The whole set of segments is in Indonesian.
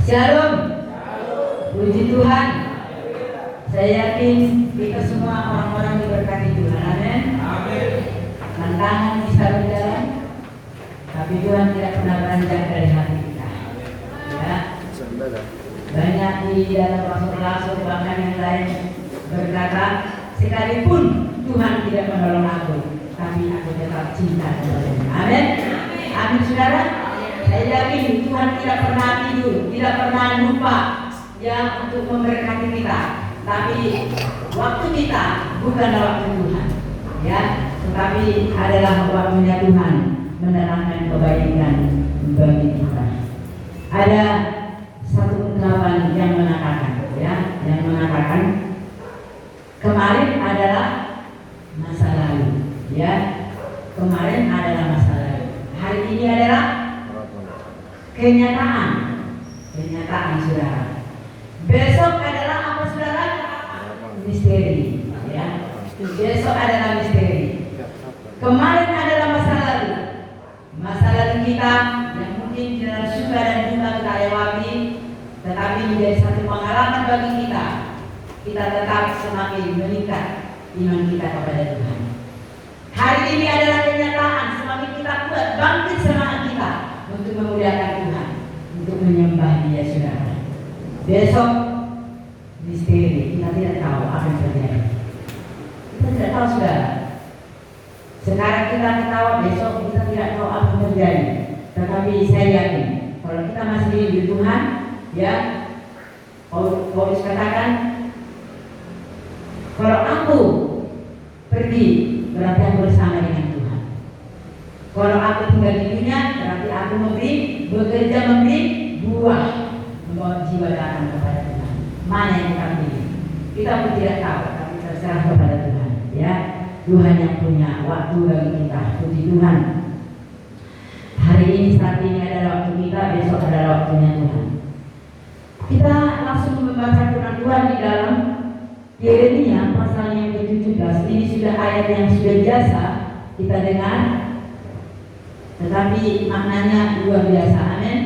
Shalom. Puji Tuhan. Saya yakin kita semua orang-orang diberkati Tuhan. Amin. Tantangan bisa berjalan, tapi Tuhan tidak pernah beranjak dari hati kita. Ya. Banyak di dalam rasul-rasul bahkan yang lain berkata, sekalipun Tuhan tidak menolong aku, tapi aku tetap cinta kepadanya. Amin. Amin, saudara. Saya yakin Tuhan tidak pernah tidur, tidak pernah lupa ya untuk memberkati kita. Tapi waktu kita bukanlah waktu Tuhan, ya, tetapi adalah waktunya Tuhan mendatangkan kebaikan bagi kita. Ada satu ungkapan yang mengatakan, ya, kemarin adalah masa lalu, ya, kemarin adalah masa lalu. Hari ini adalah kenyataan, saudara. Besok adalah apa, saudara? Misteri, ya. Besok adalah misteri. Kemarin adalah masa lalu kita yang mungkin dalam suka dan duka kita lewati, tetapi menjadi satu pengalaman bagi kita. Kita tetap semakin meningkat iman kita kepada Tuhan. Hari ini adalah kenyataan, semakin kita kuat, bangkit semangat kita untuk memuliakan Tuhan, untuk menyembah Dia, saudara. Besok misteri, kita tidak tahu apa yang terjadi. Kita tidak tahu, saudara. Sekarang kita ketawa, besok kita tidak tahu apa yang terjadi. Tetapi saya yakin kalau kita masih di Tuhan, ya, Paulus katakan, kalau aku pergi berarti aku bersama dengan Tuhan. Kalau aku tinggal di dunia berarti aku bekerja memberi buah, membawa jiwa datang kepada Tuhan. Mana yang kita pilih? Kita pun tidak tahu, tapi terserah kepada Tuhan, ya. Tuhan yang punya waktu bagi kita. Puji Tuhan. Hari ini, saat ini adalah waktu kita, besok adalah waktunya Tuhan. Kita langsung membaca Quran Tuhan di dalam Yeremia pasal yang ke-17. Ini sudah ayat yang sudah biasa kita dengar, tetapi maknanya luar biasa. Amin.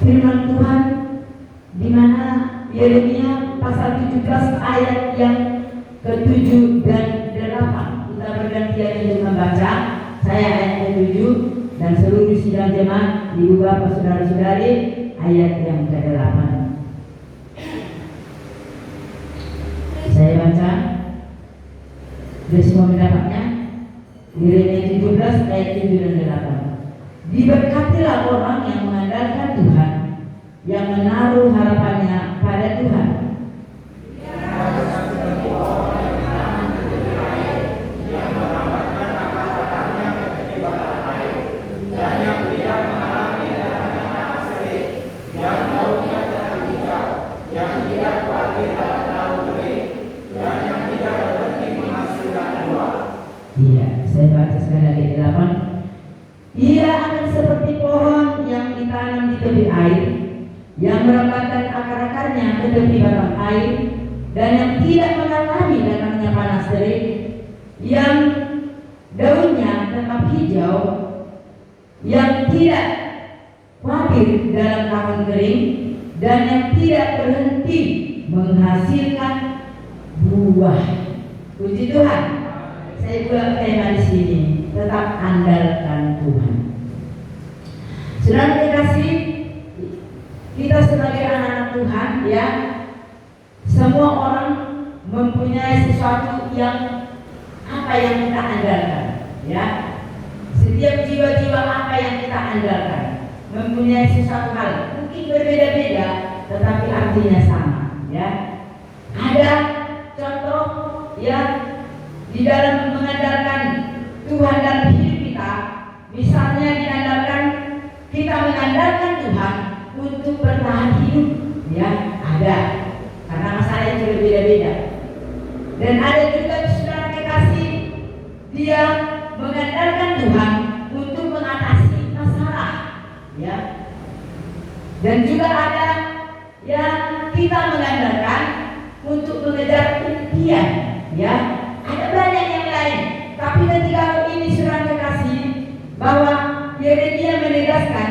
Firman Tuhan di mana Yeremia pasal 17 ayat yang ke-7 dan 8. Kita bergantian untuk membaca. Saya ayat ke-7 dan seluruh sidang jemaat diubah ke saudara-saudari ayat yang ke-8. Saya baca. Sudah semua mendapatnya? Yeremia 17 ayat 7 dan 8. Diberkatilah orang yang mengandalkan Tuhan, yang menaruh harapannya pada Tuhan. Ia akan seperti pohon yang ditanam di tepi air, yang merebahkan akar-akarnya ke tepi batang air, dan yang tidak mengalami datangnya panas terik, yang daunnya tetap hijau, yang tidak khawatir dalam tahun kering, dan yang tidak berhenti menghasilkan buah. Puji Tuhan. Saya buat tema di sini, tetap andalkan Tuhan. Saudara dikasih, kita sebagai anak-anak Tuhan, ya, semua orang mempunyai sesuatu yang apa yang kita andalkan, ya. Setiap jiwa-jiwa apa yang kita andalkan mempunyai sesuatu hal, mungkin berbeda-beda, tetapi artinya sama, ya. Ada contoh, ya, di dalam mengandalkan Tuhan dalam hidup kita. Misalnya kita mengandalkan Tuhan untuk bertahan hidup, ya, ada, karena masalah itu berbeda-beda. Dan ada juga saudara kekasih, dia mengandalkan Tuhan untuk mengatasi masalah, ya. Dan juga ada yang kita mengandalkan untuk mengejar impian, ya. Ada banyak yang lain, tapi ketika ini saudara kekasih, bahwa Yeremia menegaskan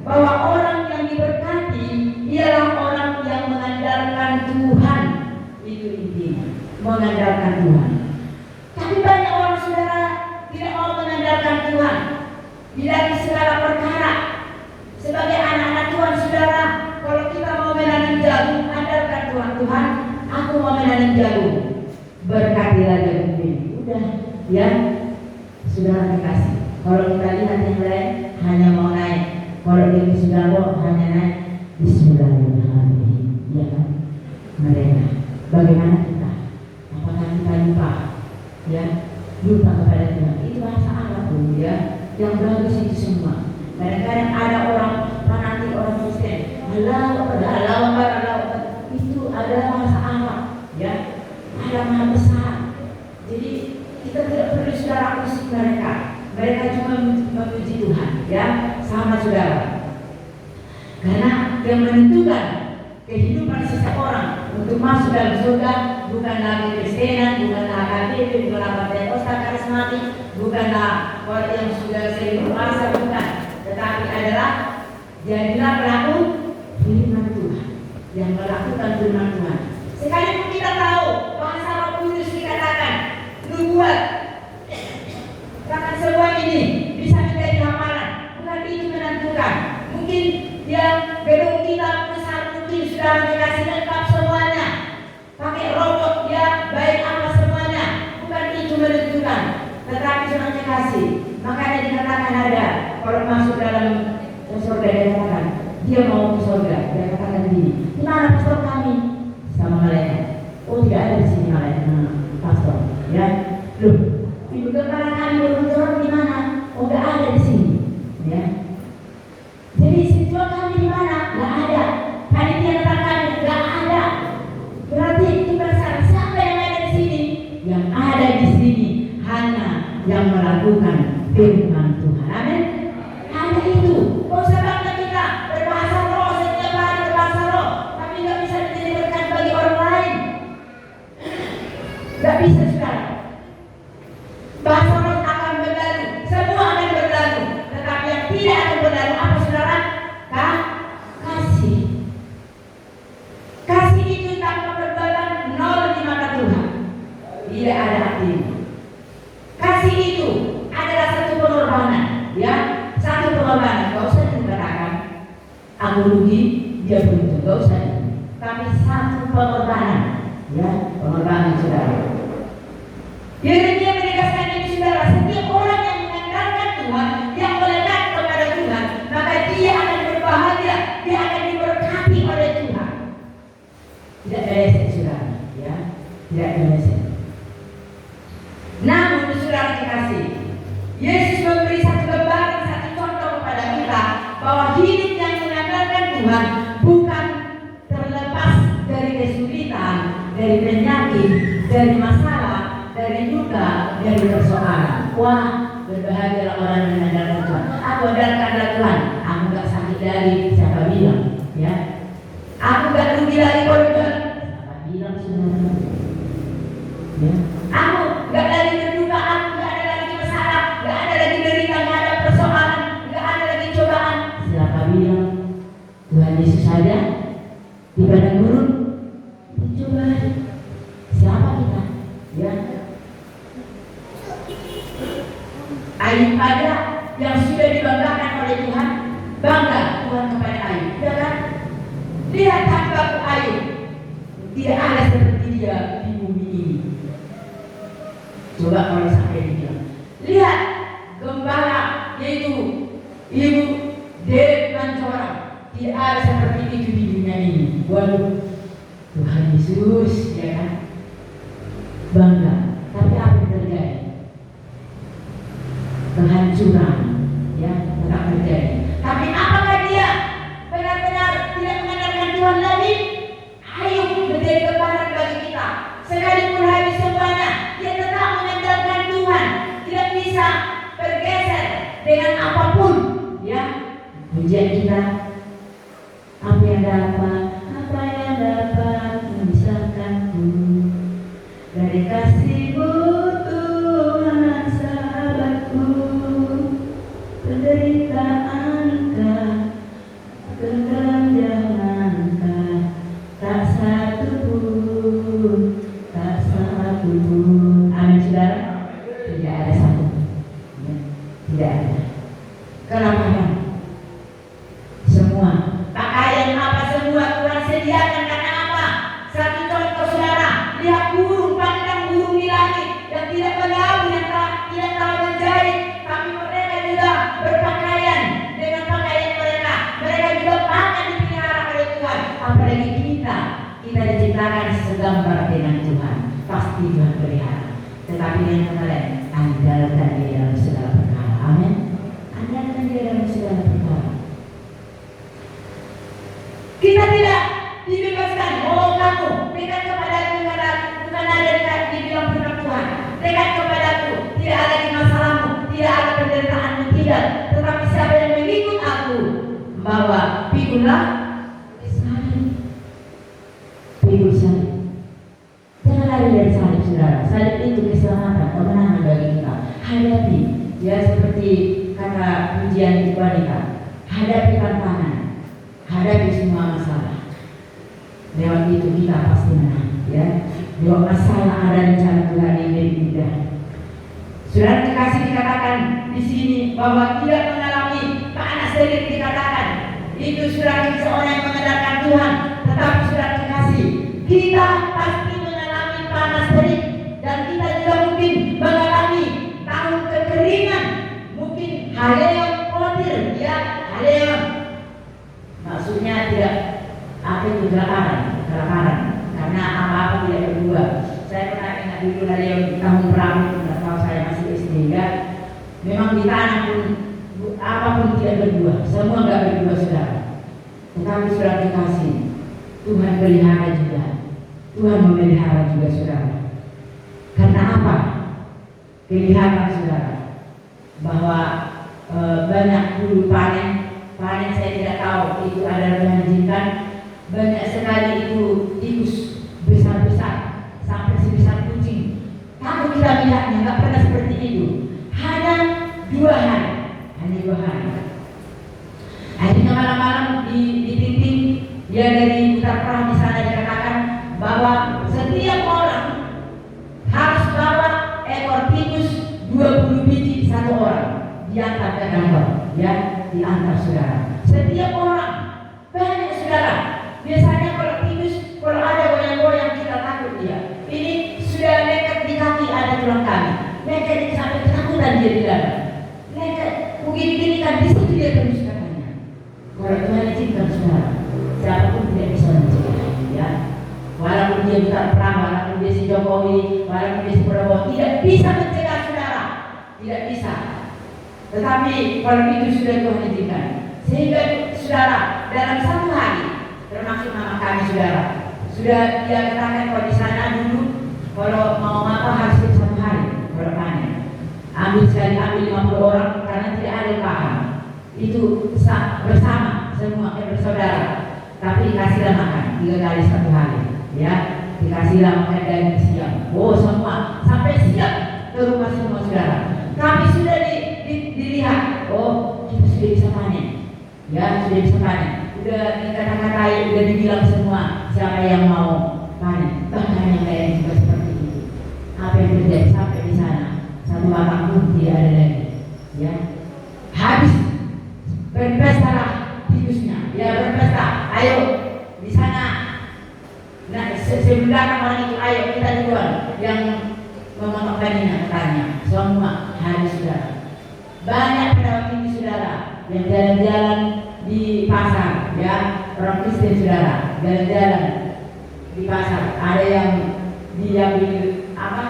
bahwa orang yang diberkati ialah orang yang mengandalkan Tuhan. Itu intinya, mengandalkan Tuhan. Tapi banyak orang saudara tidak mau mengandalkan Tuhan di dalam segala perkara. Sebagai anak-anak Tuhan saudara, kalau kita mau menanam jagung, andalkan Tuhan. Tuhan, aku mau menanam jagung, berkatilah jagung ini. Udah, ya, saudara dikasih. Kalau kita lihat yang lain hanya mau naik, kalau dia sudah hanya naik. Bismillahirrahmanirrahim. Ya kan? Mereka. Bagaimana kita? Apakah kita lupa? Ya, lupa kepada Tuhan. Itu bahasa Arab pun ya. Yang bagus itu semua. Kadang-kadang ada orang fanatik, orang Kristen, Allah, itu adalah bahasa Arab, ya, ada Maha Besar. Jadi kita tidak perlu saudara musik mereka. Mereka cuma memuji Tuhan, ya, sama saudara. Karena yang menentukan kehidupan seseorang untuk masuk dalam surga bukanlah Kristenan, bukanlah KTP, bukanlah Partai Kosta Karismatik, bukanlah orang yang sudah sering berpuasa, bukan. Tetapi adalah jadilah pelaku firman Tuhan, yang melakukan firman Tuhan. Sekalipun kita tahu bahasa Roh Kudus dikatakan nubuat, bahkan semua ini bisa menjadi hafalan, bukan itu menentukan. Mungkin yang gedung kita besar, mungkin sudah dikasih lengkap semuanya, pakai robot, ya, baik apa semuanya, bukan itu menentukan. Tetapi sudah dikasih. Makanya dikatakan ada kalau masuk dalam surga, dia katakan dia mau ke surga. Dia katakan begini, di mana pastor kami? Sama malaikat. Oh, tidak ada di sini malaikat, pastor. Ya, loh, ibu kepala kami berbicara di mana? Oh, tidak ada di sini. Ya, jadi situasi kami di mana? Tidak ada. Panitia tentang kami tidak ada. Berarti kita siapa yang ada di sini? Yang ada di sini hanya yang melakukan firman Tuhan. Amin. Hanya itu. Kau sebabnya kita berbahasa roh, setiap hari berbahasa roh, tapi tidak bisa menjadi berkat bagi orang lain. Tidak bisa sekarang. Bahasa roh akan berlalu, semua akan berlalu, tetapi yang tidak akan berlalu apa saudara? Kasih. Kasih itu tanpa perbuatan nol di mata Tuhan. Tidak ada artinya. Kasih itu adalah satu pengorbanan, ya, satu pengorbanan. Gak usah dikatakan aku rugi, dia beruntung, gak usah. Tapi satu pengorbanan, ya, pengorbanan saudara. Yeremia menegaskan ini saudara, setiap orang yang mengandalkan Tuhan, yang melekat kepada Tuhan, maka dia akan berbahagia, dia akan diberkati oleh Tuhan. Tidak meleset saudara, ya, tidak meleset. Namun saudara dikasih, Yesus memberi satu gambaran, satu contoh kepada kita bahwa hidup yang mengandalkan Tuhan bukan terlepas dari kesulitan, dari penyakit, dari masalah, dari duka, dari persoalan. Wah, berbahagialah orang yang mengandalkan Tuhan. Aku andalkan Tuhan, aku gak sakit lagi, siapa bilang, ya? Aku gak rugi lagi korban, siapa bilang sebenarnya? Ya. Aku gak lagi berduka, aku gak ada lagi masalah, gak ada lagi derita, gak ada persoalan, gak ada lagi cobaan. Siapa bilang? Tuhan Yesus saja di padang gurun dicoba. Siapa kita? Ya. Ayub pada yang sudah dibanggakan oleh Tuhan, bangga Tuhan kepada Ayub, ya kan? Lihat hambaku Ayub, tidak ada seperti dia di bumi ini. Coba kalau sampai dibilang, lihat gembala yaitu Ibu Deret Mancora, tidak ada seperti itu di dunia ini. Waduh, Tuhan Yesus, ya kan? Bangga, tapi apa yang terjadi? Kehancuran, ya, tetap terjadi. Tapi apakah dia benar-benar tidak mengandalkan Tuhan lagi? Ayub menjadi gambaran bagi kita. Sekalipun habis semuanya, dia tetap mengandalkan Tuhan. Tidak bisa bergeser dengan apapun, ya. Ujian kita, apa yang dapat memisahkanku dari kasih-Mu Tuhan sahabatku. Penderitaan kelaparan. Semua pakaian apa semua Tuhan sediakan. Karena apa? Satu contoh saudara, lihat burung, pandang burung di langit yang tidak mengaum, yang tidak tahu menjahit, tapi mereka juga berpakaian dengan pakaian mereka. Mereka juga makan dipelihara oleh Tuhan. Apalagi kita diciptakan segambar dengan Tuhan, pasti Tuhan pelihara. Tetapi yang kemarin, andalkan Dia dalam segala perkara. Amin. Andalkan Dia dalam segala perkara. Kita tidak dibebaskan. Oh, kamu dekat kepadaku, bukan ada dibilang firman Tuhan. Dekat kepadaku, tidak ada di masalahmu, tidak ada penderitaanmu, tidak. Tetapi siapa yang mengikut aku, bahwa pikulah salib. Pikul salib. Jangan lari dari salib, saudara. Salib itu keselamatan, kemenangan bagi kita. Hadapi, ya seperti kata pujian wanita. Hadapi tantangan, hadapi semua masalah. Lewat itu kita pasti menang, ya. Lewat masalah ada rencana Tuhan yang lebih indah. Saudara kekasih, dikatakan di sini bahwa tidak mengalami panas terik, dikatakan itu sudah seorang yang mengandalkan Tuhan. Tetapi saudara kekasih, kita pasti mengalami panas terik, dan kita juga mungkin mengalami tahun kekeringan, mungkin haleon kotir, ya haleon. Maksudnya tidak apa itu kelaparan, karena apa-apa tidak berbuah. Saya pernah ingat dulu haleon di tahun berapa, tidak tahu, saya masih SD, ya. Memang di tanah pun apapun tidak berbuah, semua nggak berbuah, saudara. Tetapi saudara dikasih, Tuhan pelihara juga, Tuhan memelihara juga, saudara. Karena apa? Kelihatan, saudara, bahwa banyak dulu panen saya tidak tahu itu ada Tuhan izinkan. Banyak sekali itu tikus besar-besar sampai sebesar kucing. Kalau kita lihatnya nggak pernah seperti itu. Hanya 2 hari. Akhirnya malam-malam dipimpin ya dari Utara Perang di sana, dikatakan bahwa setiap orang harus bawa ekor tikus 20 biji satu orang, diantar ke kantor, ya, diantar, saudara. Setiap orang, banyak, saudara. Biasanya kalau tikus, kalau ada goyang-goyang kita takut dia. Ini sudah nekat di kaki, ada tulang kami. Nekat sampai ketakutan dia di dalam. Nekat begini-gini kan, di situ dia terus katanya. Kalau Tuhan izinkan, saudara, siapapun tidak bisa mencegah, ya. Walaupun dia bukan perang, walaupun dia si Jokowi, walaupun dia si Prabowo, tidak bisa mencegah, saudara. Tidak bisa. Tetapi kalau itu sudah Tuhan izinkan, sehingga saudara dalam 1 hari, termasuk nama kami, saudara, sudah dia katakan kalau di sana dulu kalau mau apa harus 1 hari kalau panen. Ambil 50 orang karena tidak ada yang paham. Itu bersama semua bersaudara. Tapi dikasihlah makan 3 kali 1 hari, ya. Dikasihlah makan daging siang. Oh, semua sampai siap ke rumah semua, saudara. Tapi sudah dilihat, oh kita sudah bisa panen, ya, sudah bisa panen. Udah dikata-katai, udah dibilang semua siapa yang mau panen. Bahkan yang lain juga seperti itu. Apa yang terjadi sampai di sana, 1 batang pun tidak ada lagi, ya. Habis berpesta tikusnya, ya, berpesta. Ayo di sana. Nah, sebelum datang orang itu, ayo kita duluan yang memotong kainnya, katanya. Semua habis, saudara. Banyak pada waktu ini, saudara, yang jalan-jalan di pasar, ya, orang Kristen, saudara, jalan-jalan di pasar. Ada yang diambil apa,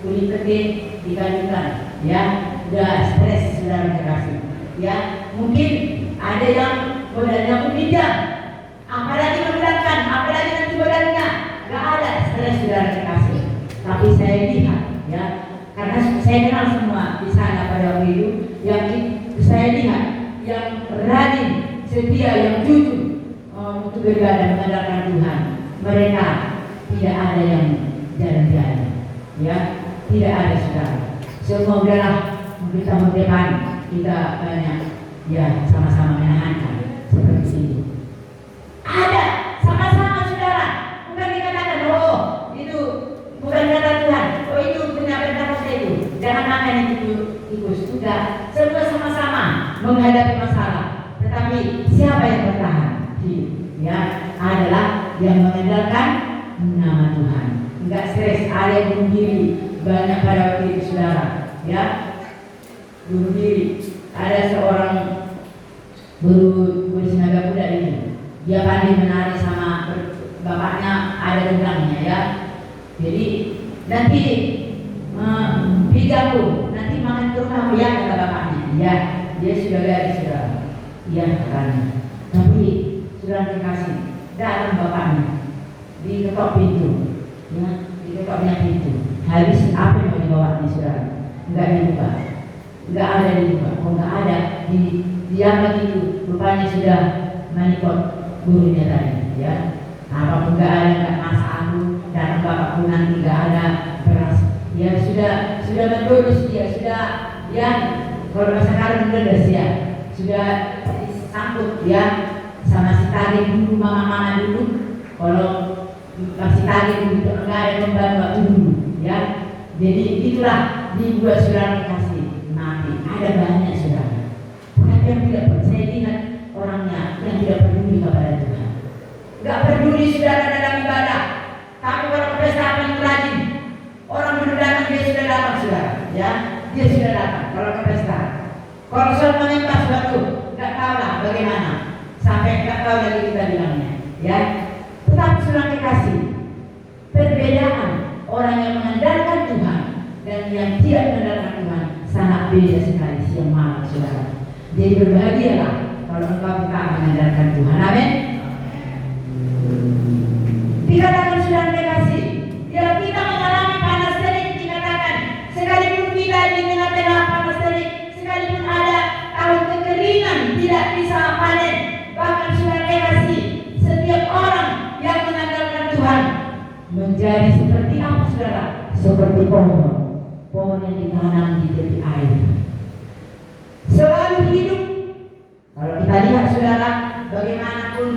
kulit keting dikandungkan, ya, udah stres, saudara kasih, ya. Mungkin ada yang badannya pinjam, apalagi membedakan, apalagi nanti badannya nggak ada, stres, saudara kasih. Tapi saya lihat, ya, karena saya kenal semua di sana pada waktu itu, yang saya lihat yang rajin, setia, yang jujur untuk beribadah mengandalkan Tuhan. Mereka tidak ada yang jalan-jalan, ya, tidak ada, saudara. Semua udahlah, kita mau depan, kita banyak, ya, sama-sama menahankan seperti itu. Ada sama-sama, saudara. Bukan dikatakan, oh itu bukan kata Tuhan, oh itu benar-benar kata itu, jangan makan itu tikus. Sudah, semua sama-sama menghadapi masalah. Tetapi siapa yang bertahan? Ya, adalah yang mengandalkan nama Tuhan. Enggak stres, ada yang bunuh diri. Banyak pada waktu itu saudara, ya, bunuh diri. Ada seorang bersenaga kuda ini. Dia pandai menari sama bapaknya, ada gendangnya, ya. Jadi nanti pidato, nanti makan ke rumah ya, kata bapaknya. Ya, dia sudah gadis saudara. Iya katanya. Tapi sudah dikasih, datang bapaknya, diketok pintu, ya, diketoknya pintu. Habis apa yang mau dibawa nih saudara? Enggak dibuka, enggak ada dibuka. Kok enggak ada, dia begitu. Rupanya sudah menikot gurunya tadi, ya. Apapun enggak ada, enggak masak aku, datang bapakku nanti enggak ada beras. Ya sudah mendurus dia, sudah ya kalau sekarang mendedes ya, sudah sangkut ya sama si tadi dulu mama dulu. Kalau masih tadi dulu enggak ada membantu waktu dulu ya. Jadi itulah dibuat saudara kasih mati. Ada banyak saudara. Tapi yang tidak percaya lihat orangnya yang tidak peduli kepada Tuhan. Enggak peduli saudara dalam ibadah. Tapi kalau pesta paling rajin. Orang berdatang dia sudah datang saudara, ya, dia sudah datang. Kalau ke pesta, kalau soal menembak suatu, nggak tahu lah bagaimana, sampai nggak tahu lagi kita bilangnya, ya. Tetapi sudah dikasih perbedaan orang yang mengandalkan Tuhan dan yang tidak mengandalkan Tuhan sangat beda sekali siang malam saudara. Jadi berbahagialah kalau engkau bukan mengandalkan Tuhan, amin. Dikatakan sudah dikasih, ya kita mengalami panas terik, dikatakan sekalipun kita di tengah-tengah panas terik, sekalipun ada tahun kekeringan tidak bisa panen, bahkan sudah dikasih setiap orang yang mengandalkan Tuhan menjadi seperti apa saudara? Seperti pohon yang ditanam di tepi air, selalu hidup. Kalau kita lihat saudara, bagaimanapun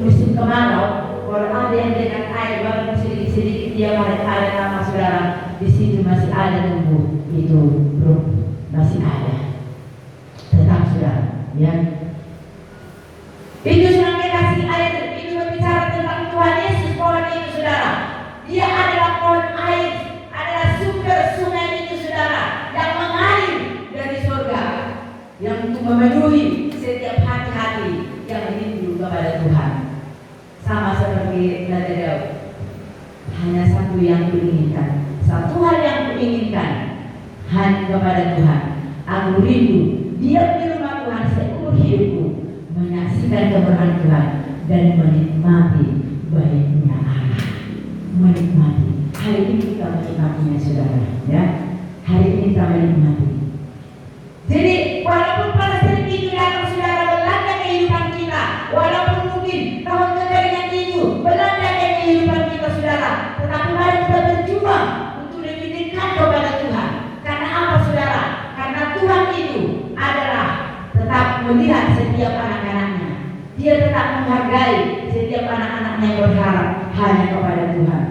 musim kemarau, kalau ada yang dekat air, walaupun sedikit-sedikit dia ada nama saudara, di situ masih ada tumbuh itu bro, masih ada. Tetap saudara, ya. Itu sudah dikasih air, itu berbicara tentang Tuhan Yesus. Pohon itu saudara, dia adalah pohon air, adalah sumber sungai itu saudara, yang mengalir dari surga, yang untuk memenuhi setiap hati-hati yang rindu kepada Tuhan. Sama seperti Raja Daud, hanya satu yang kuinginkan, satu hal yang kuinginkan, hanya kepada Tuhan. Aku rindu diam di rumah Tuhan seumur hidupku, menyaksikan keberkahan Tuhan dan menikmati baiknya Allah. Menikmati. Hari ini kita menikmatinya saudara, ya. Hari ini kita menikmati. Jadi walaupun panas terik itu datang saudara melanda kehidupan kita, walaupun mungkin tahun kekeringan itu melanda kehidupan kita saudara, tetapi mari kita berjuang untuk lebih dekat kepada Tuhan. Karena apa saudara? Karena Tuhan itu adalah tetap melihat setiap anak-anaknya. Dia tetap menghargai setiap anak-anaknya yang berharap hanya kepada Tuhan.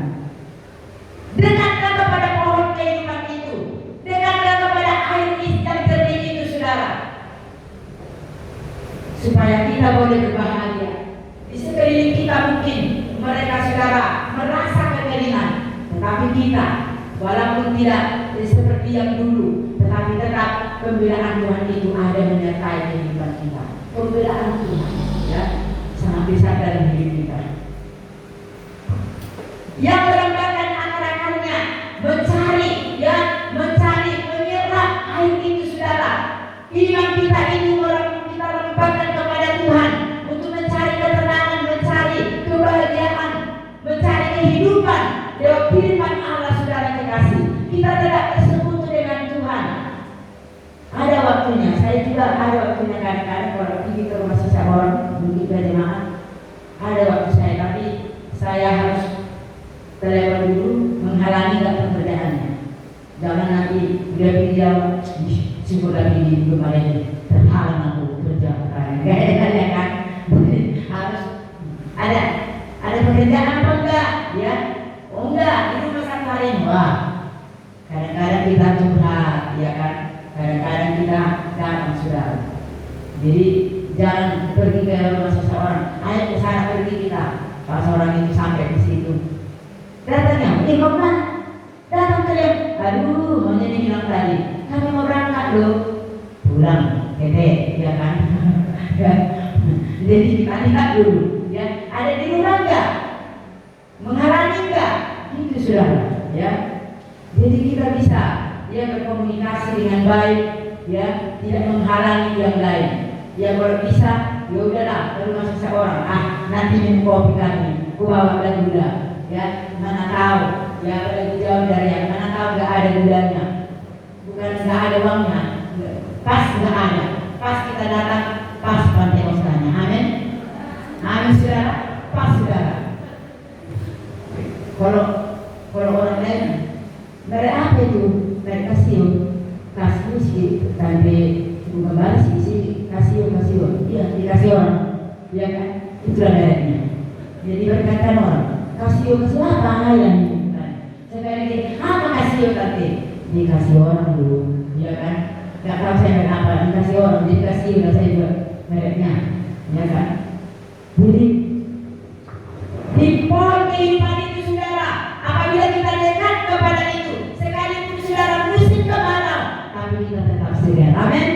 Dekatlah kepada pohon kehidupan itu, dekatlah kepada air yang jernih itu saudara, supaya kita boleh berbahagia. Di sekeliling kita mungkin mereka saudara merasa kekeringan, tetapi kita walaupun tidak seperti yang dulu, tetapi tetap pembelaan Tuhan itu ada menyertai kehidupan kita. Pembelaan Tuhan, ya, sangat besar dalam hidup kita. Yang merendahkan akar-akarnya, mencari, ya, mencari, menyerap air itu saudara. Iman kita itu kita lembutkan kepada Tuhan untuk mencari ketenangan, mencari kebahagiaan, mencari kehidupan lewat firman Allah saudara kekasih. Kita tidak bersekutu dengan Tuhan. Ada waktunya, saya juga ada waktunya kadang-kadang kalau pergi ke rumah seseorang untuk berjemaah. Ada waktu saya, tapi saya harus terlewat dulu menghalangi pekerjaannya. Jangan nanti dia syukur lagi di kemarin terhalang aku kerja gak enak ya kan. Harus ada pekerjaan apa enggak ya? Oh enggak, itu masa kemarin. Wah, kadang-kadang kita curhat ya kan, kadang-kadang kita datang sudah Jadi jangan pergi ke rumah seseorang, ayo ke sana pergi kita. Pas orang itu sampai di situ, datangnya, kau mana? Datang kalian, aduh, maunya dibilang tadi, kami mau berangkat loh, pulang, kete, ya kan? Jadi kita lihat dulu, ya, ada di rumah enggak? Menghalangi enggak? Itu sudah, ya. Jadi kita bisa, ya, berkomunikasi dengan baik, ya, tidak menghalangi yang lain. Ya kalau bisa, ya udahlah, ke rumah seseorang, nanti minum kopi kami, ku bawa gula, ya, mana tahu, ya, kalau jauh dari yang mana tahu nggak ada gulanya, bukan nggak ada uangnya, pas nggak ada, pas kita datang, pas pantai ostanya, amin, amin saudara, pas saudara. Kalau orang lain, mereka apa itu? Mereka kasih sih, sampai kembali sih, kasih, iya dikasih orang, ya kan? Itulah mereknya. Jadi berkata orang, kasih apa yang sekali lagi, apa kasih tadi? Dikasih orang dulu, ya kan? Gak tahu saya merek apa, dikasih orang, dikasih saya juga mereknya, ya kan? Jadi di pola kehidupan itu saudara, apabila kita dekat kepada itu, sekalipun saudara musim kemarau, tapi kita tetap segar, amin.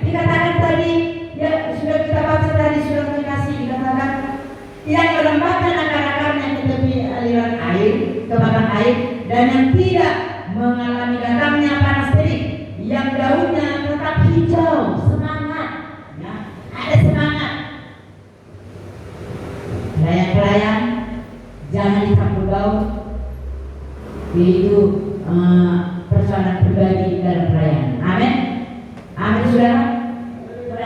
Dikatakan tadi, ya sudah kita baca tadi surat Al-Kasih, dikatakan yang melembabkan akar-akarnya ke tepi aliran air, ke batang air, dan yang tidak mengalami datangnya panas terik, yang daunnya tetap hijau, semangat, ya, ada semangat. Pelayan-pelayan jangan dicampur baur, itu persoalan pribadi dalam pelayanan, amin. Amin saudara.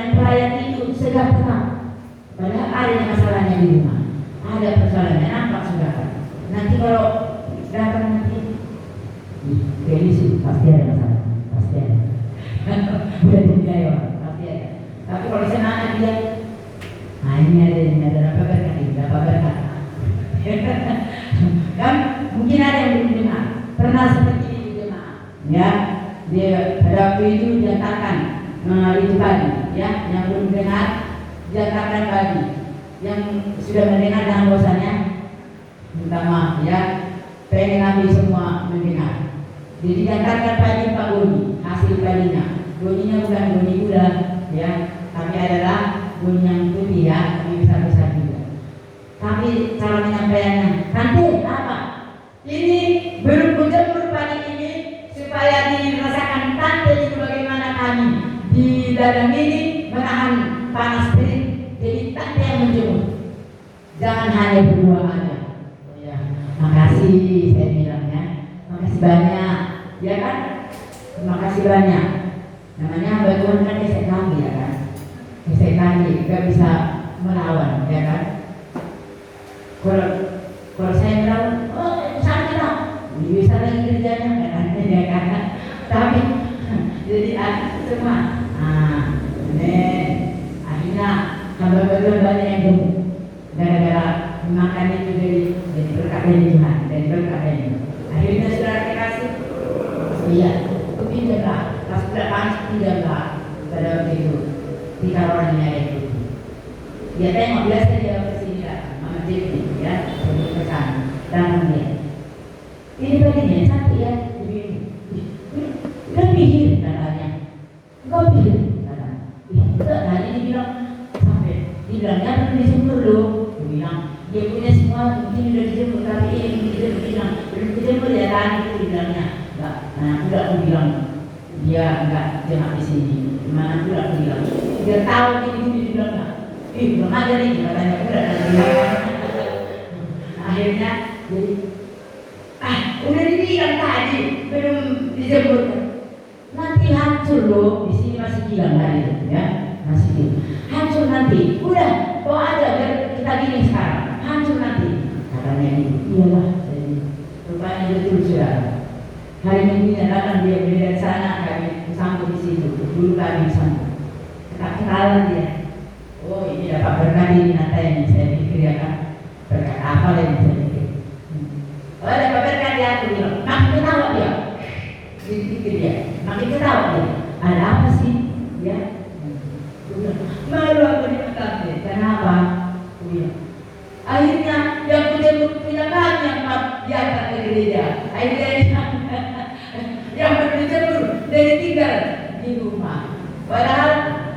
Pelayan itu segar tenang, padahal ada masalahnya di rumah, ada persoalannya, nampak saudara. Nanti kalau datang nanti sih pasti ada masalah, pasti ada. Udah dijawab, pasti ada. Tapi kalau semangat dia, ini ada apa berkat. Kan mungkin ada yang belum dengar, pernah seperti ini di jemaah, ya. Dia pada waktu itu dinyatakan itu tadi, ya, yang belum dengar dinyatakan tadi, yang sudah mendengar jangan bosannya, minta maaf, ya, pengen ambil semua mendengar. Jadi dinyatakan pagi Pak Goni, hasil paginya, goninya bukan goni gula, ya, tapi adalah goni yang putih, ya, tapi besar-besar juga. Tapi cara menyampaikannya, nanti apa? Ini belum kujemur pagi ini supaya dirasakan tante itu bagaimana kami di dalam ini menahan panas terik. Jadi tante yang menjemur, jangan hanya berdua aja. Ya, makasih saya bilangnya, makasih banyak, ya kan? Terima kasih banyak. Namanya hamba Tuhan kan esek kaki, ya kan? Esek kaki, gak bisa melawan, ya kan? Kalau saya melawan, sakit lah, bisa lagi kerjanya, ya kan? Tapi jadi semua, akhirnya hamba Tuhan banyak yang gemuk, gara-gara makan itu jadi berkat dari Tuhan, dari berkat dari akhirnya saudara kasih, iya, itu tidaklah, pas tidak panas tidaklah pada waktu itu, tiga orang yang itu, dia tengok biasa dia kesini lah, Mama Jepri, ya, sebelum kesana, datang dia, ini baginya cantik ya, kan pikir katanya, kau pikir katanya, enggak, tadi dibilang sampai dibilangnya perlu dijemur loh, dia bilang dia punya semua mungkin sudah dijemur, tapi ini dia bilang belum dijemur ya tadi itu dibilangnya, enggak, udah aku bilang dia enggak jemaah di sini, mana udah aku bilang, dia tahu ini dibilang enggak, belum ada nih katanya udah akhirnya jadi udah dibilang tadi belum dijemur. Nanti hancur loh, di sini masih bilang tadi, ya, masih bilang hancur nanti. Udah, bawa aja biar kita gini sekarang, hancur nanti. Katanya ini, iyalah, jadi rupanya betul sudah. Hari Minggunya datang dia beli dari sana, kami sambut di situ. Dulu kami sambut, kenalan dia. Oh ini dapat berkat ini nanti ini saya pikir ya kan, berkat apa lagi saya pikir. Oh dapat berkat dia, aku bilang, makin ketawa dia, dipikir dia. Makin ketawa dia, ada apa sih? Ya, jadi tinggal di rumah. Padahal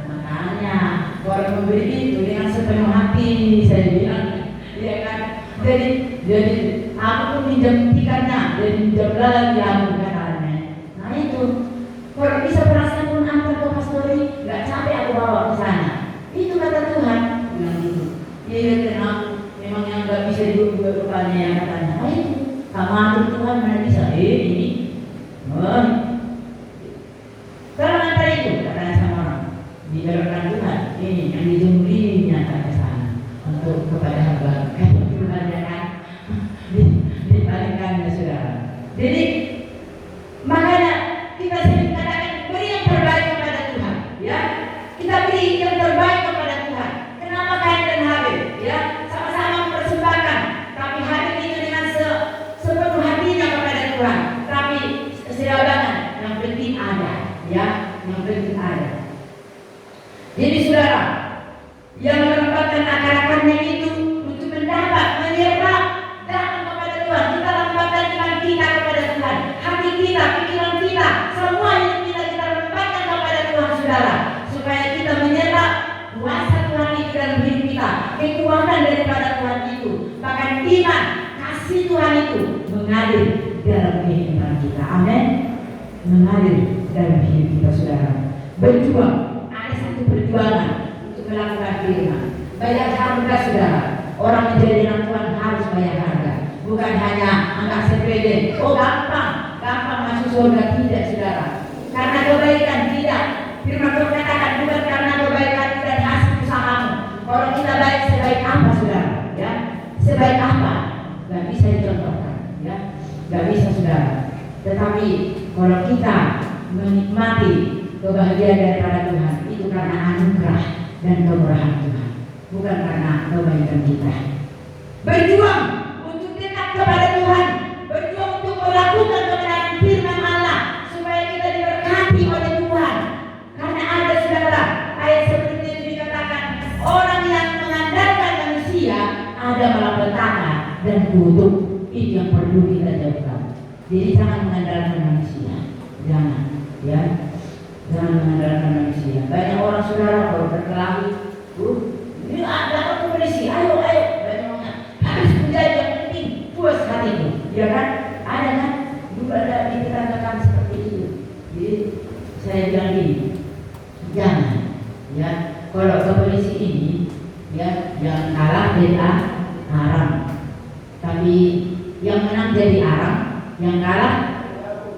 makanya orang memberi itu dengan sepenuh hati, saya bilang, ya kan? Jadi aku pun minjam tikannya, jadi minjam lagi aku katanya. Nah itu, kalau bisa berhasil pun antar ke pastori, nggak capek aku bawa ke sana. Itu kata Tuhan, bilang itu. Iya kenal, memang yang nggak bisa dibuat rupanya yang katanya. Nah itu, kamu atur Tuhan mana bisa? Ini, kalau antar itu katanya sama orang, dijalankan Tuhan. Ini yang dijumpinya ke sana untuk kepada hamba. Tuhan ya kan, dibalikkan ya saudara. Jadi makanya kita sering katakan beri yang terbaik kepada Tuhan, ya. Kita beri yang terbaik kepada Tuhan. Kenapa Kain dan Habil, ya, sama-sama mempersembahkan, tapi Habil itu dengan sepenuh hatinya kepada Tuhan, tapi serabangan yang penting ada, ya, yang penting ada. Jadi saudara, yang menempatkan akar-akarnya itu untuk mendapat, menyerap, datang kepada Tuhan. Kita lambangkan iman kita kepada Tuhan, hati kita, pikiran kita, semua yang kita lambangkan kepada Tuhan, saudara, supaya kita menyerap kuasa Tuhan itu dalam hidup kita, kekuatan daripada Tuhan itu, bahkan iman, kasih Tuhan itu mengalir dalam kehidupan kita. Amin. Mengalir dalam hidup kita, saudara. Berjuang, ada satu perjuangan untuk melakukan firman. Bayar harga, saudara. Orang menjadi anak Tuhan harus bayar harga. Bukan hanya anggap sepele. Oh gampang masuk surga, tidak, saudara. Karena kebaikan tidak. Firman Tuhan katakan bukan karena kebaikan dan hasil usahamu. Kalau kita baik sebaik apa, saudara? Ya, sebaik apa? Gak bisa dicontohkan, ya, gak bisa, saudara. Tetapi kalau kita menikmati kebahagiaan daripada Tuhan, itu karena anugerah dan kemurahan Tuhan, bukan karena kebaikan kita. Berjuang untuk dekat kepada Tuhan, berjuang untuk melakukan kebenaran firman Allah, supaya kita diberkati oleh Tuhan. Karena ada, saudara, ayat seperti itu dikatakan, orang yang mengandalkan manusia ada malapetaka dan kutuk. Itu yang perlu kita jauhkan. Jadi jangan mengandalkan manusia, jangan, ya, jangan mengandalkan manusia. Banyak orang, saudara, kalau berkelahi, ini ada polisi, ayo, banyak orang harus menjadi yang penting puas hatimu, ya kan? Ada kan? Dulu ada dikatakan seperti itu. Jadi saya bilang gini, jangan, ya, kalau ke polisi ini, ya, yang kalah beda haram, tapi yang menang jadi haram, yang kalah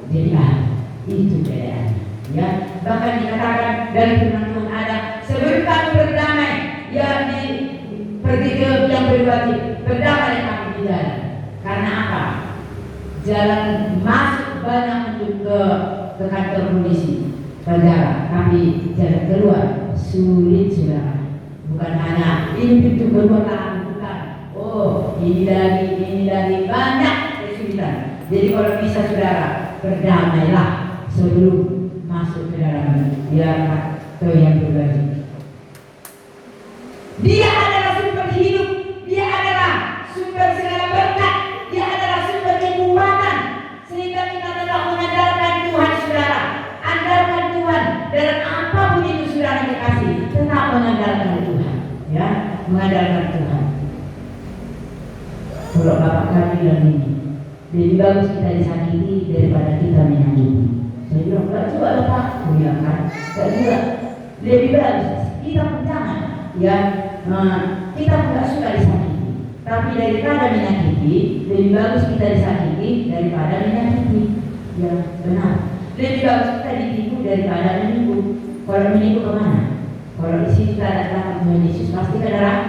jadi haram. Itu bedanya, ya. Bahkan dikatakan dari firman Tuhan ada, sebelum kamu berdamai, ya, pergi ke yang berwajib, berdamai kamu di jalan. Karena apa? Jalan masuk banyak untuk ke kantor polisi, penjara, tapi jalan keluar sulit, saudara. Bukan hanya ini pintu keluar tahan, bukan. Oh, ini lagi banyak kesulitan. Jadi kalau bisa, saudara, berdamailah sebelum masuk ke dalam, ya, ke yang berwajib. Dia adalah sumber hidup, dia adalah sumber segala berkat, dia adalah sumber kekuatan, sehingga kita tetap mengandalkan Tuhan, saudara. Andalkan Tuhan dalam apapun itu, saudara dikasih, tetap mengandalkan Tuhan, ya, mengandalkan Tuhan. Kalau Bapak kami bilang ini, lebih bagus kita disakiti daripada kita menyakiti. Saya bilang, enggak juga Bapak, ya kan? Enggak juga. Lebih bagus kita pun jangan, ya, kita pun enggak suka disakiti. Tapi daripada menyakiti, lebih bagus kita disakiti daripada menyakiti. Ya, benar. Lebih bagus kita ditipu daripada menipu. Kalau menipu kemana? Kalau isi kita datang Tuhan Yesus pasti ke neraka.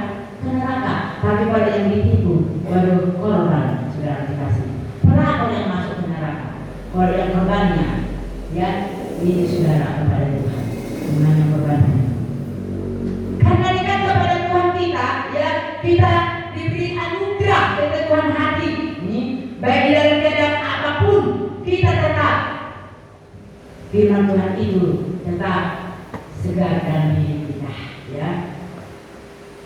Tapi kalau yang ditipu, baru korban, saudara dikasih. Pernah yang masuk ke neraka. Kalau yang korbannya, ya, ini saudara kepada Tuhan. Gimana korbannya? Karena dekat kepada Tuhan kita, ya, kita diberi anugerah keteguhan hati. Ini baik di dalam keadaan apapun, kita tetap firman Tuhan itu tetap segar dalam hidup kita, ya.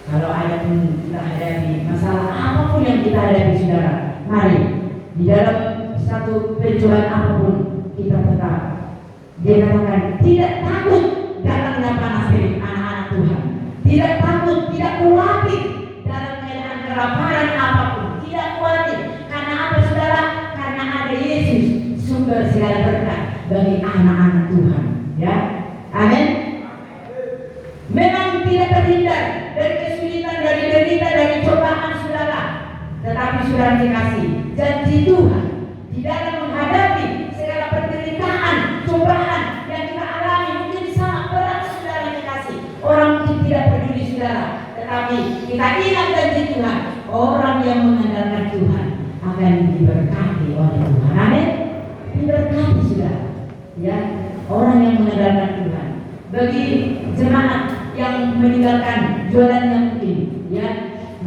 Kalau ada pun kita hadapi masalah apapun yang kita hadapi, saudara, mari di dalam satu perjuangan apapun kita tetap Dia katakan tidak takut datangnya panas terik anak-anak Tuhan. Tidak takut, tidak khawatir dalam keadaan kelaparan apapun. Tidak khawatir. Karena apa saudara? Karena ada Yesus, sumber segala berkat bagi anak-anak Tuhan. Ya, amin. Memang tidak terhindar dari kesulitan, dari derita, dari cobaan saudara. Tetapi saudara dikasih janji Tuhan di dalam menghadapi segala penderitaan, cobaan yang kita alami mungkin sangat berat saudara dikasih. Orang mungkin tidak peduli saudara, tetapi kita ingat janji Tuhan. Orang yang mengandalkan Tuhan akan diberkati oleh Tuhan. Amin. Diberkati saudara. Ya, orang yang mengandalkan Tuhan. Bagi jemaat yang meninggalkan jualannya mungkin, ya,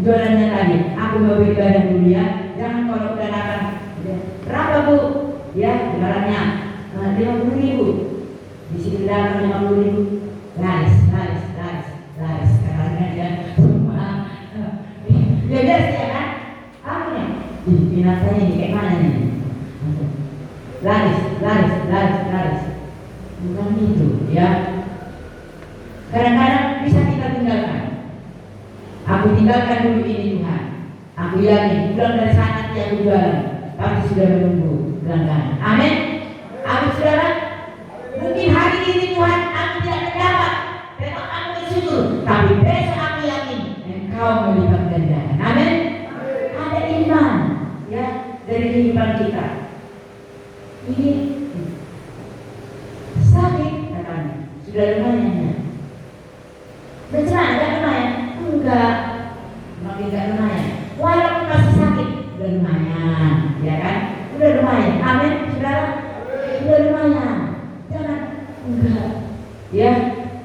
jualannya tadi, aku mau beribadah dulu ya. Jangan kalau udah datang, ya, berapa bu? Ya, jualannya 50.000. Di sini datang 50.000, laris. Karena dia semua, ya biasa ya kan? Apa nih? Binatangnya ini kayak mana nih? Laris. Bukan itu, ya. Kadang-kadang bisa kita tinggalkan. Aku tinggalkan dulu ini Tuhan. Aku yakin pulang dari sana nanti aku jualan pasti sudah menunggu langganan. Amin. Amin saudara. Mungkin hari ini Tuhan aku tidak dapat, tetap aku bersyukur. Tapi besok aku yakin Engkau melipat gandakan. Amin. Ada iman, ya, dari kehidupan kita. Ini sakit katanya, sudah lumayan ya. Bencana enggak lumayan? Enggak, makin enggak lumayan. Walaupun masih sakit, udah lumayan, ya kan? Udah lumayan, amin, saudara. Udah lumayan, jangan enggak, ya,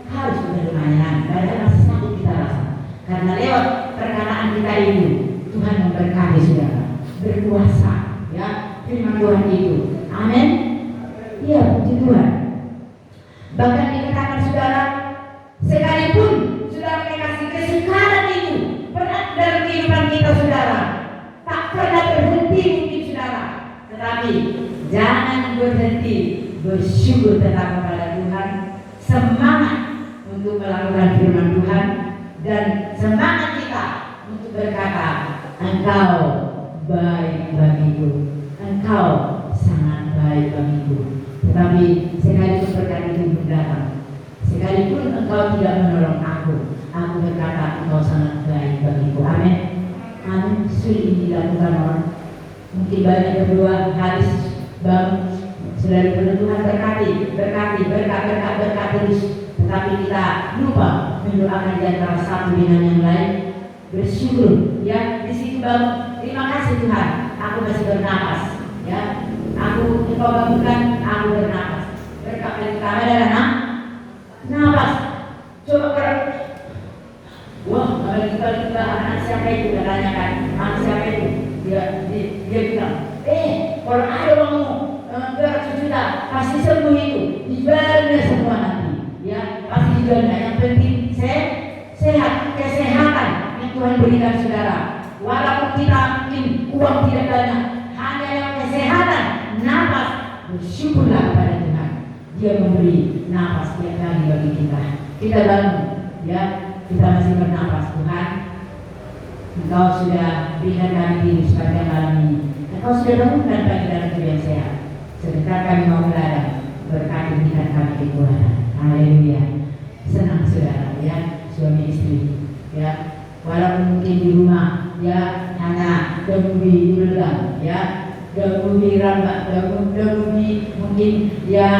harus udah lumayan. Padahal masih sakit kita rasa. Karena lewat perkataan kita ini, Tuhan memberkati saudara, berkuasa, ya, firman Tuhan itu, amin. Iya, puji Tuhan. Bahkan dikatakan saudara, sekalipun saudara kasih kesukaran itu berat dalam kehidupan kita saudara, tak pernah berhenti mungkin saudara, tetapi jangan berhenti bersyukur tetap kepada Tuhan, semangat untuk melakukan firman Tuhan, dan semangat kita untuk berkata, Engkau baik bagiku, Engkau sangat baik bagiku. Tetapi sekalipun berkat itu belum datang, sekalipun Engkau tidak menolong aku berkata Engkau sangat baik bagiku. Amin. Amin. Sulit dilakukan orang. Mungkin banyak berdoa habis bangun sudah dipenuhi Tuhan berkati berkat terus. Tetapi kita lupa mendoakan di antara satu dengan yang lain. Bersyukur, ya, di situ bangun. Terima kasih Tuhan, aku masih bernapas, ya. Aku Engkau bangunkan, aku bernapas. Berkat yang pertama adalah napas. Coba kalau wah, kalau kita anak siapa itu tanyakan, anak siapa itu? Dia bilang, kalau ada uangmu 200 juta, pasti sembuh itu, dijualnya semua nanti, ya, pasti dijualnya. Yang penting sehat, kesehatan yang Tuhan berikan saudara. Walaupun kita mungkin uang tidak banyak, hanya yang kesehatan, napas, bersyukurlah kepada Tuhan. Dia memberi napas tiap hari bagi kita. Kita bangun, ya, kita masih bernapas. Tuhan, Engkau sudah berikan kami hidup sepanjang malam ini. Engkau sudah bangunkan kami dalam tubuh yang sehat. Sebentar kami mau berladang, berkati berikan kami kekuatan. Haleluya. Senang saudara, ya, suami istri, ya, walaupun mungkin di rumah, ya, hanya demi ulang, ya, demi rambak, demi mungkin, ya,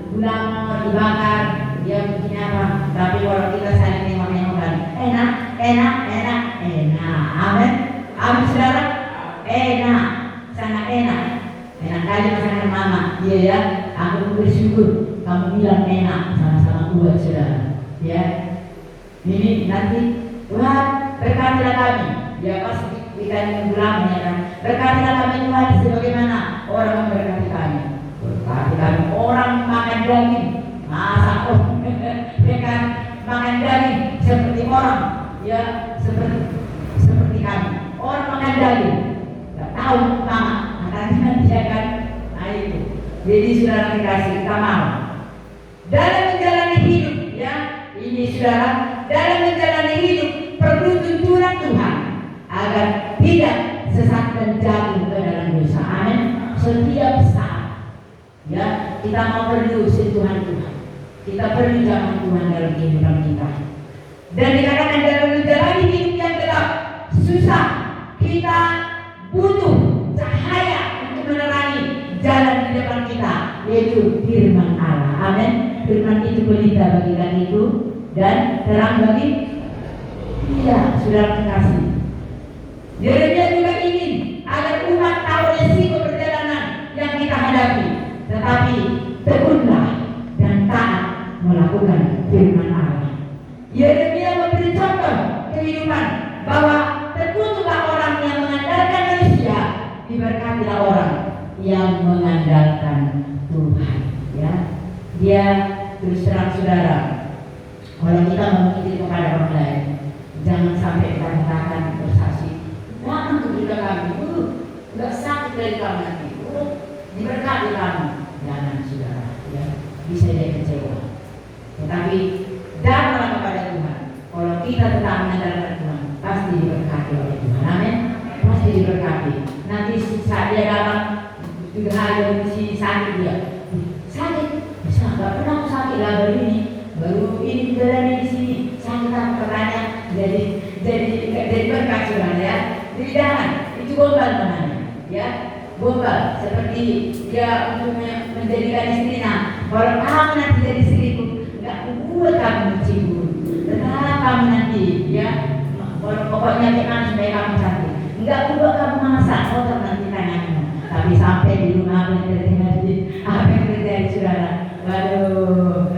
ulama dibakar, ya, mungkin apa. Tapi kalau kita saling nengok-nengokan, enak. Amin. Amin saudara. Enak, sangat enak. Enak kali masakan mama. Iya ya, aku bersyukur kamu bilang enak, sama-sama buat saudara. Ya, ini nanti Tuhan berkatilah kami. Ya pasti kita ingin bilang ya kan. Berkatilah kami Tuhan sebagaimana orang memberkati kami. Berkati kami orang makan daging, masa ya kan, makan daging seperti orang, ya, seperti kami. Orang makan daging, nggak tahu mama, nanti ya kan. Nah itu. Jadi saudara dikasih, kita mau dalam menjalani hidup, ya, ini saudara, dalam menjalani hidup perlu tuntunan Tuhan agar tidak sesat dan jatuh ke dalam dosa. Amin. Setiap saat, ya, kita mau perlu sentuhan Tuhan. Kita perlu zaman Tuhan dalam kehidupan kita. Dan dikatakan dalam menjalani hidup yang gelap, susah, kita butuh cahaya untuk menerangi jalan di depan kita, yaitu firman Allah. Amin. Firman itu pelita bagi kakiku dan terang bagi, iya, saudara terkasih. Yeremia juga ingin agar umat tahu resiko perjalanan yang kita hadapi, tetapi tekunlah dan taat melakukan firman Allah. Yeremia memberi contoh kehidupan bahwa terkutuklah orang yang mengandalkan manusia, diberkatilah orang yang mengandalkan Tuhan. Ya, dia terus terang saudara, kalau kita mengikuti kepada orang lain, jangan sampai kita katakan bersaksi, jangan juga kami, nggak sakit dari kamu nanti, diberkati kamu, jangan saudara, ya, bisa jadi kecewa. Tetapi datanglah kepada Tuhan. Kalau kita tetap mengandalkan Tuhan, pasti diberkati oleh Tuhan. Amin. Pasti diberkati. Nanti saat dia datang, juga ada di sakit dia, sakit, bisa nggak pernah aku sakit lah baru ini berani di sini, sakit apa katanya, jadi berkat saudara, ya. Jadi jangan, itu gombal namanya, ya, gombal seperti dia untuk menjadikan istrinya. Kalau kamu nanti jadi istriku, nggak buat kamu mencibur, tetap kamu nanti, ya, pokoknya jangan supaya kamu cantik, nggak buat kamu masak, kotor nanti tanganmu. Tapi sampai di rumah apa yang terjadi saudara, waduh,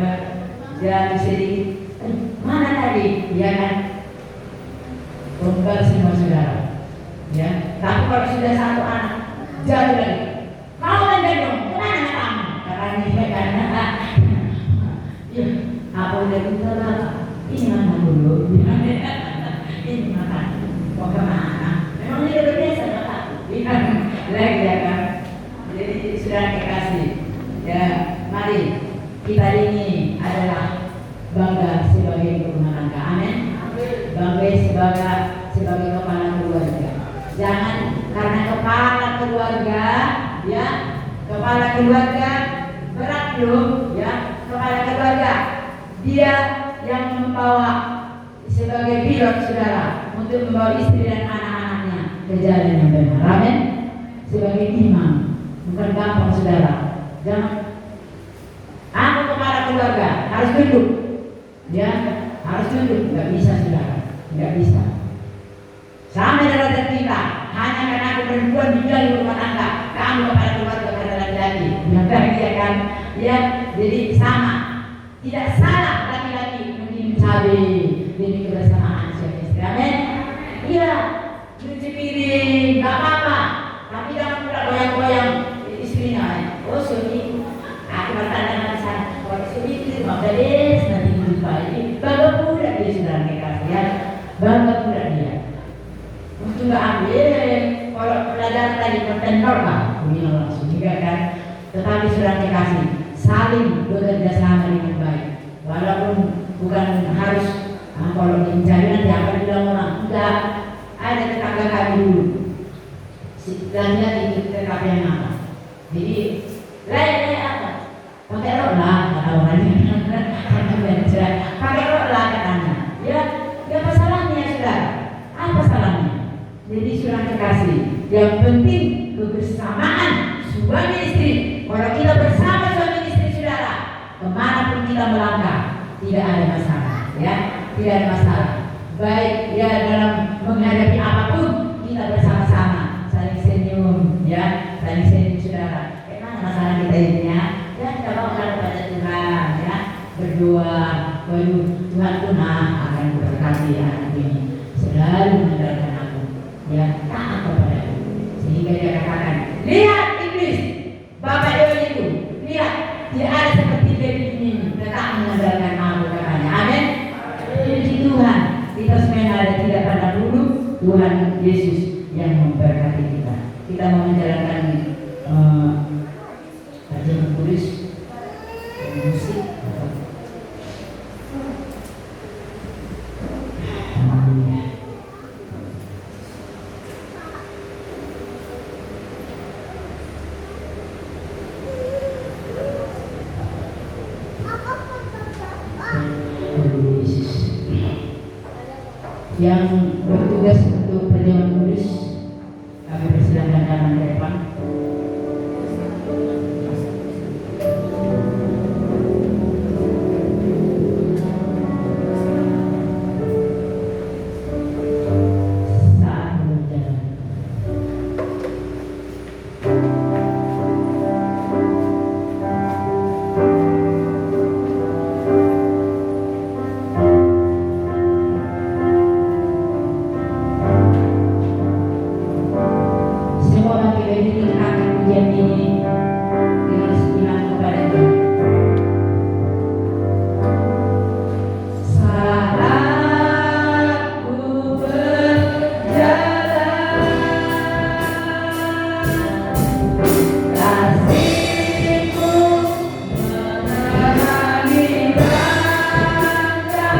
jadi sedikit, mana tadi, ya kan, gombal semua saudara, ya. Tapi kalau sudah satu anak, jauh lagi, kau mengendong, kemana kamu? Karena karena ya, apa udah kita lah, ini mana dulu, ini makan, mau kemana? Memang dia udah biasa nggak tahu, lagi ya kan. Jadi sudah dikasih, ya, mari kita ini adalah bangga sebagai rumah tangga. Amin. Bangga sebagai kepala keluarga. Jangan karena kepala keluarga, ya, kepala keluarga berat loh, ya, kepala keluarga dia yang membawa sebagai pilot saudara untuk membawa istri dan anak-anaknya ke jalan yang benar. Amin. Sebagai imam bukan gampang saudara. Jangan aku kepala keluarga harus tunduk, ya, harus tunduk, nggak bisa saudara, nggak bisa. Sampai derajat kita hanya karena aku perempuan di dalam rumah tangga, kamu kepala keluarga karena laki-laki, ya kan, ya. Jadi sama, tidak salah laki-laki mungkin cabai demi kebersamaan suami istri. Amin. Iya, cuci piring nggak apa-apa, tapi jangan pula goyang-goyang istrinya. Oh suami, aku bertanya di sana, kalau suami itu mau beres nanti lupa ini, bangga pula dia sudah nikah, ya, bangga pula dia. Untuk nggak ambil, kalau pelajaran tadi bertendor kan, ini langsung juga kan. Tetapi sudah dikasih, saling bekerja sama dengan baik, walaupun bukan harus kalau mencari nanti akan bilang orang enggak. Ada tetangga kami dulu, istilahnya di TKP yang apa? Jadi lain apa? Pakai rok lah, kata orangnya. Pakai rok lah katanya. Ya, apa salahnya sudah? Apa salahnya? Jadi sudah dikasih. Yang penting kebersamaan suami istri. Kalau kita bersama suami istri saudara, kemanapun kita melangkah, tidak ada masalah, ya, tidak ada masalah. Baik ya dalam menghadapi apapun kita bersama-sama, saling senyum, ya, saling senyum saudara. Emang masalah kita ini, ya, kita bawa kepada Tuhan, ya, berdoa, waduh Tuhan pun akan memberkati anak ini, selalu mengandalkan aku, ya, taat kepada aku. Sehingga dia katakan, lihat iblis, bapak Dewa itu, lihat dia ada seperti baby ini, tetap mengandalkan aku katanya. Amin. Puji Tuhan. Kita semua ada tidak pada dulu Tuhan Yesus yang memberkati kita. Kita mau menjalankan kajian tulis musik. yang bertugas untuk perjalanan